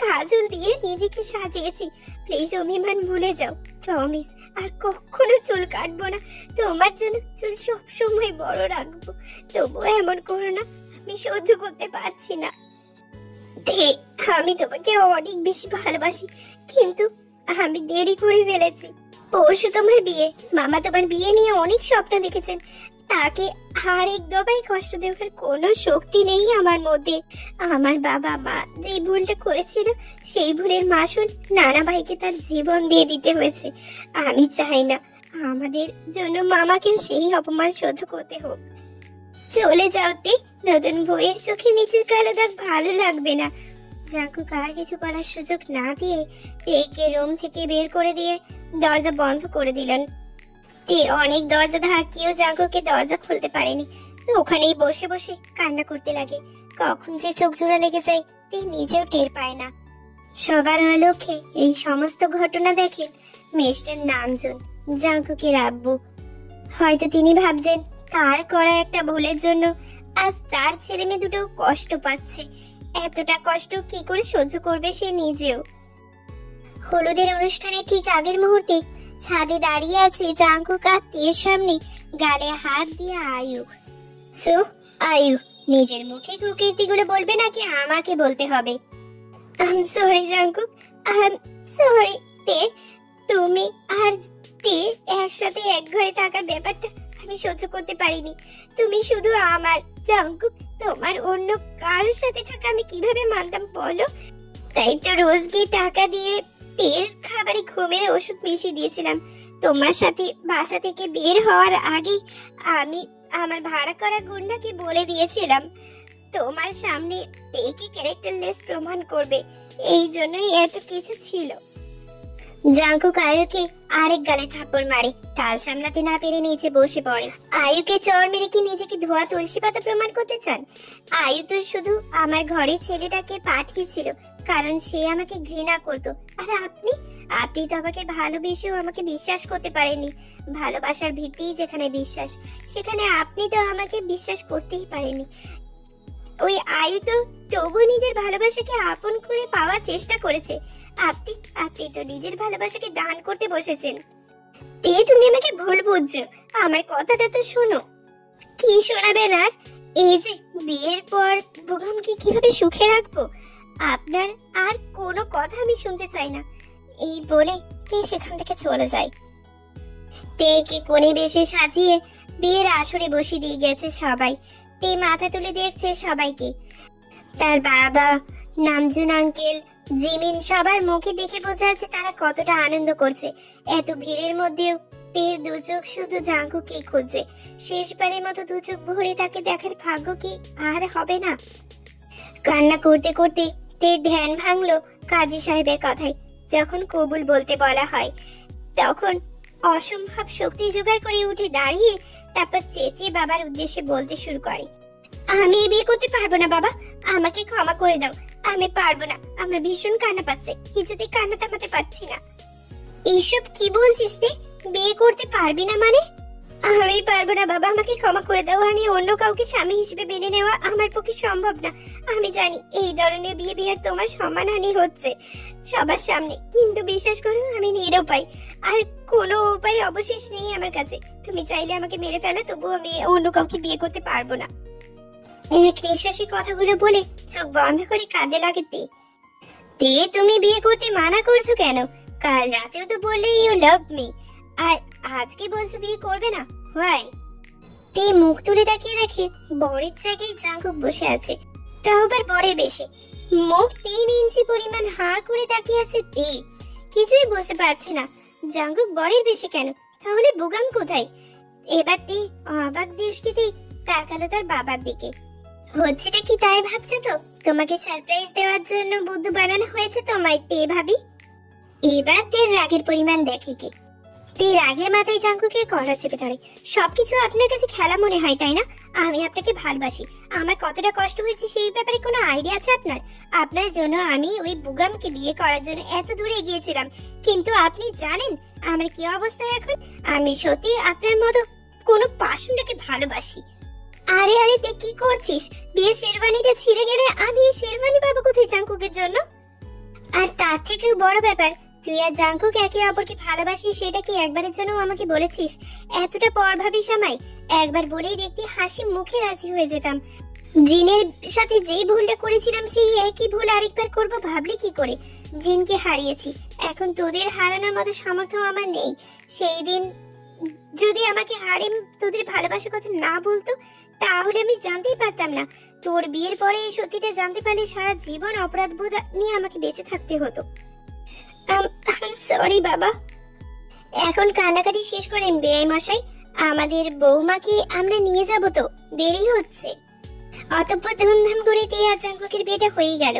কাজল দিয়ে নিজেকে সাজিয়েছি। প্লিজ অভিমান ভুলে যাও, প্রমিস। আর কখনো চুল কাটবো না, তোমার জন্য চুল সব সময় বড় রাখবো। তবুও এমন করো না, আমি সহ্য করতে পারছি না। আমি তোমাকে অনেক বেশি ভালোবাসি, কিন্তু আমি দেরি করে ফেলেছি। পরশু তোমার বিয়ে, মামা তোমার বিয়ে নিয়ে অনেক স্বপ্ন দেখেছেন। তাকে আর এক দফায় কষ্ট দেওয়ার কোনো শক্তি নেই আমার মধ্যে। আমার বাবা মা যে ভুলটা করেছিল সেই ভুলের মাসুল নানা ভাইকে তার জীবন দিয়ে দিতে হয়েছে। আমি চাই না আমাদের জন্য মামাকেও সেই অপমান সহ্য করতে হোক। চলে যাওতে নতুন বইয়ের চোখে নিচের কালো দাগ ভালো লাগবে না। জাঙ্কুক আর কিছু করার সুযোগ না দিয়ে তেকে রুম থেকে বের করে দিয়ে দরজা বন্ধ করে দিলেন। তে অনেক দরজা ধাক্কিয়েও জাঙ্কুকে দরজা খুলতে পারেনি। ওখানেই বসে বসে কান্না করতে লাগে। কখন যে চোখ জোড়া লেগে যায় তে নিজেও টের পায় না। সবার অলক্ষ্যে এই সমস্ত ঘটনা দেখেন মিস্টার নামজুন। জাঙ্কুকের আব্বু। হয়তো তিনি ভাবছেন তার করা একটা ভুলের জন্য আজ তার ছেলে মেয়ে দুটো কষ্ট পাচ্ছে। এতটা কষ্ট কি করে সহ্য করবে সে নিজেও। হলুদের অনুষ্ঠানে ঠিক আগের মুহূর্তে ছাদে দাঁড়িয়ে আছে জাঙ্কুক আর তের সামনে, গালে হাত দিয়ে আয়ু। সো আয়ু, নিজের মুখে কুকীর্তিগুলো বলবে নাকি আমাকে বলতে হবে? I am sorry Jungkook, I am sorry. তে, তুমি আর তে একসাথে এক ঘরে থাকার ব্যাপারটা আমি সহ্য করতে পারিনি। তুমি শুধু আমার। জাঙ্কুক, তোমার অন্য কারোর সাথে থাকা আমি কিভাবে মানতাম বলো? তাই তো রোজ গিয়ে টাকা দিয়ে তের খাবারে ঘুমের ওষুধ মিশিয়ে দিয়েছিলাম। তোমার সাথে বাসা থেকে বের হওয়ার আগে আমি আমার ভাড়া করা গুন্ডাকে বলে দিয়েছিলাম তোমার সামনে তেকে ক্যারেক্টারলেস প্রমাণ করবে। এই জন্যই এত কিছু ছিল। জাঙ্কুক আয়ুকে আরেক গালে থাপ্পড় মারে, টাল সামলাতে না পেরে নিচে বসে পড়ে। আয়ুকে চড় মেরে কি নিজেকে ধোয়া তুলসী পাতা প্রমাণ করতে চান? আয়ু তো শুধু আমার ঘরে ছেলেটাকে পাঠিয়েছিল কারণ সে আমাকে ঘৃণা করত। আর আপনি আপনি তো আমাকে ভালোবেসেও আমাকে বিশ্বাস করতে পারেননি। ভালোবাসার ভিত্তিই যেখানে বিশ্বাস, সেখানে আপনি তো আমাকে বিশ্বাস করতেই পারেননি। ওই আয়ু তো তবু নিজের ভালোবাসাকে আপন করে পাওয়ার চেষ্টা করেছে। আপনি আপনি তো নিজের ভালোবাসাকে দান করতে বসেছেন। তে, তুমি আমাকে ভুল বুঝছো। আমার কথাটা তো শোনো। কি শোনাবেন? আর এই যে বিয়ের পর বুগামকে কিভাবে সুখে রাখবো, আপনার আর কোনো কথা আমি শুনতে চাই না। এই বলে তে সেখান থেকে চলে যায়। তেকে কোণে বেশে সাজিয়ে বিয়ের আসরে বসিয়ে দিয়ে গেছে সবাই। তে মাথা তুলে দেখছে সবাইকে। তার বাবা, নামজুন আঙ্কেল, জিমিন, সবার মুখে দেখে বোঝা যাচ্ছে তারা কতটা আনন্দ করছে। এত ভিড়ের মধ্যেও তের দু চোখ শুধু জাঙ্কুকে খুঁজছে। শেষবারের মতো দু চোখ ভরে তাকে দেখার ভাগ্য কি আর হবে না? কান্না করতে করতে তের ধ্যান ভাঙলো কাজী সাহেবের কথায়। যখন কবুল বলতে বলা হয় তখন অসম্ভব শক্তি জোগাড় করে উঠে দাঁড়িয়ে তারপর চেঁচিয়ে বাবার উদ্দেশ্যে বলতে শুরু করে, আমি বিয়ে করতে পারবো না বাবা, আমাকে ক্ষমা করে দাও। আমি পারবো না, আমার ভীষণ কান্না পাচ্ছে, কিছুতেই কান্না থামাতে পারছি না। এইসব কি বলছিস তে? বিয়ে করতে পারবি না মানে? আমি পারবো না বাবা, আমাকে ক্ষমা করে দাও। আমি অন্য কাউকে স্বামী হিসেবে মেনে নেওয়া আমার পক্ষে সম্ভব না। আমি জানি এই ধরনের বিয়ে তোমার সম্মানহানি হচ্ছে সবার সামনে, কিন্তু বিশ্বাস করো আমি নিরুপায়। আর কোনো উপায় অবশেষ নেই আমার কাছে। তুমি চাইলে আমাকে মেরে ফেলো, তবুও আমি অন্য কাউকে বিয়ে করতে পারবো না। এক নিঃশ্বাসে কথাগুলো বলে চোখ বন্ধ করে কাঁদে লাগে তে। তে, তুমি বিয়ে করতে মানা করছো কেন? কাল রাতেও তো বললে ইউ লাভ মি, আর আজকে বলছো বিয়ে করবে না। হোয়াই? তে মুখ তুলে তাকিয়ে দেখে বরের জায়গায় জাঙ্কুক বসে আছে, তাও আবার বরের বেশে। মুখ 3 ইঞ্চি পরিমাণ হাঁ করে তাকিয়ে আছে তে। কিছুই বুঝতে পারছে না জাঙ্কুক বরের বেশে কেন, তাহলে বুগাম কোথায়? এবার তে অবাক দৃষ্টিতে তাকালো তার বাবার দিকে। হচ্ছেটা কি তাই ভাবছো তো? তোমাকে সারপ্রাইজ দেওয়ার জন্য বুদ্ধু বানানো হয়েছে তোমায় তে ভাবি। এবার তের রাগের পরিমাণ দেখে কে। তে রাগের মাথায় জাঙ্কুকের কলার চেপে ধরে। সবকিছু আপনার কাছে খেলা মনে হয় তাই না? আমি আপনাকে ভালোবাসি, আমার কতটা কষ্ট হয়েছে সেই ব্যাপারে কোনো আইডিয়া আছে আপনার? আপনার জন্য আমি ওই বুগামকে বিয়ে করার জন্য এত দূরে গিয়েছিলাম, কিন্তু আপনি জানেন আমার কি অবস্থা এখন? আমি সত্যি আপনার মতো কোনো পাষণ্ডকে ভালোবাসি। আরে আরে তে কি করছিস? বিয়ে শেরওয়ানিটা ছিঁড়ে গেলে আমি এই শেরওয়ানি পাবো কোথায় জাঙ্কুকের জন্য? আর তার থেকেও বড় ব্যাপার, তুই আর জাঙ্কুক একে অপরকে ভালোবাসিস, সেটা কি একবারের জন্য আমাকে বলেছিস? এতটা পর ভাবিস আমায়? একবার বলেই দেখতে হাসি মুখে রাজি হয়ে যেতাম। জিনের সাথে যেই ভুলটা করেছিলাম সেই একই ভুল আরেকবার করব ভাবলি কি করে? জিনকে হারিয়েছি, এখন তোদের হারানোর মতো সামর্থ্য আমার নেই। সেই দিন যদি আমাকে হারিম তোদের ভালোবাসার কথা না বলতো তাহলে আমি জানতেই পারতাম না। তোর বিয়ের পরে এই সত্যিটা জানতে পারলে সারা জীবন অপরাধ বোধ নিয়ে আমাকে বেঁচে থাকতে হতো। সরি বাবা। এখন কান্নাকাটি শেষ করেন বেআই মশাই, আমাদের বৌমাকে আমরা নিয়ে যাব, তো দেরি হচ্ছে। অতঃপর ধুমধাম করে তে আর জাঙ্কুকের বিয়েটা হয়ে গেল।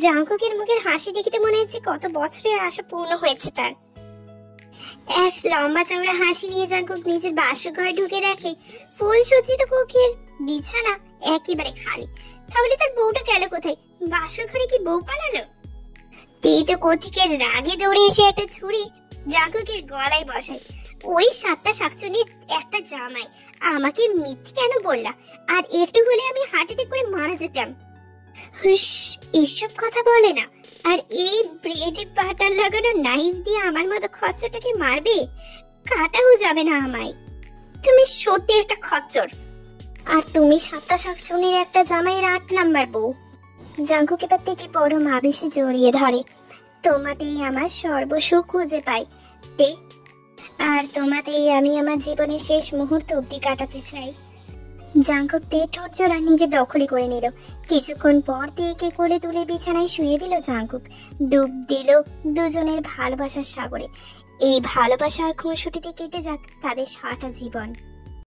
জাঙ্কুকের মুখের হাসি দেখতে মনে হচ্ছে কত বছরের আশা পূর্ণ হয়েছে তার। এক লম্বা চওড়া হাসি নিয়ে জাঙ্কুক নিজের বাসঘরে ঢুকে দেখে ফুল সজ্জিত কক্ষের বিছানা একেবারে খালি। তাহলে তার বউটা গেল কোথায়? বাসর ঘরে কি বউ পালালো? তে তো কোথিকের রাগে দৌড়ে এসে একটা ছুরি জাঙ্কুকের গলায় বসায়। ওই সাতটা শাকচুনির একটা জামাই আমাকে মিথ্যে কেন বললা? আর একটু হলে আমি হার্ট অ্যাটাক করে মারা যেতাম। হুস, এসব কথা বলে না। আর এই ব্রেডে বাটার লাগানো নাইফ দিয়ে আমার মতো খচ্চরটাকে মারবে? কাটাও যাবে না আমায়। তুমি সত্যি একটা খচ্চর। আর তুমি সাতটা শাকচুনির একটা জামাইয়ের 8 নাম্বার বউ। জাঙ্কুক এবার থেকে বড় মা বেশি জড়িয়ে ধরে। তোমাতেই আমার সর্বসুখ খুঁজে পাই তে, আর তোমাতেই আমি আমার জীবনের শেষ মুহূর্ত অব্দি কাটাতে চাই। জাঙ্কুক তে ঠোঁট জোড়া নিজে দখলে করে নিল। কিছুক্ষণ পর তেকে কোলে তুলে বিছানায় শুয়ে দিল জাঙ্কুক। ডুব দিল দুজনের ভালোবাসার সাগরে। এই ভালোবাসার খুনসুটিতে কেটে যাক তাদের সারাটা জীবন।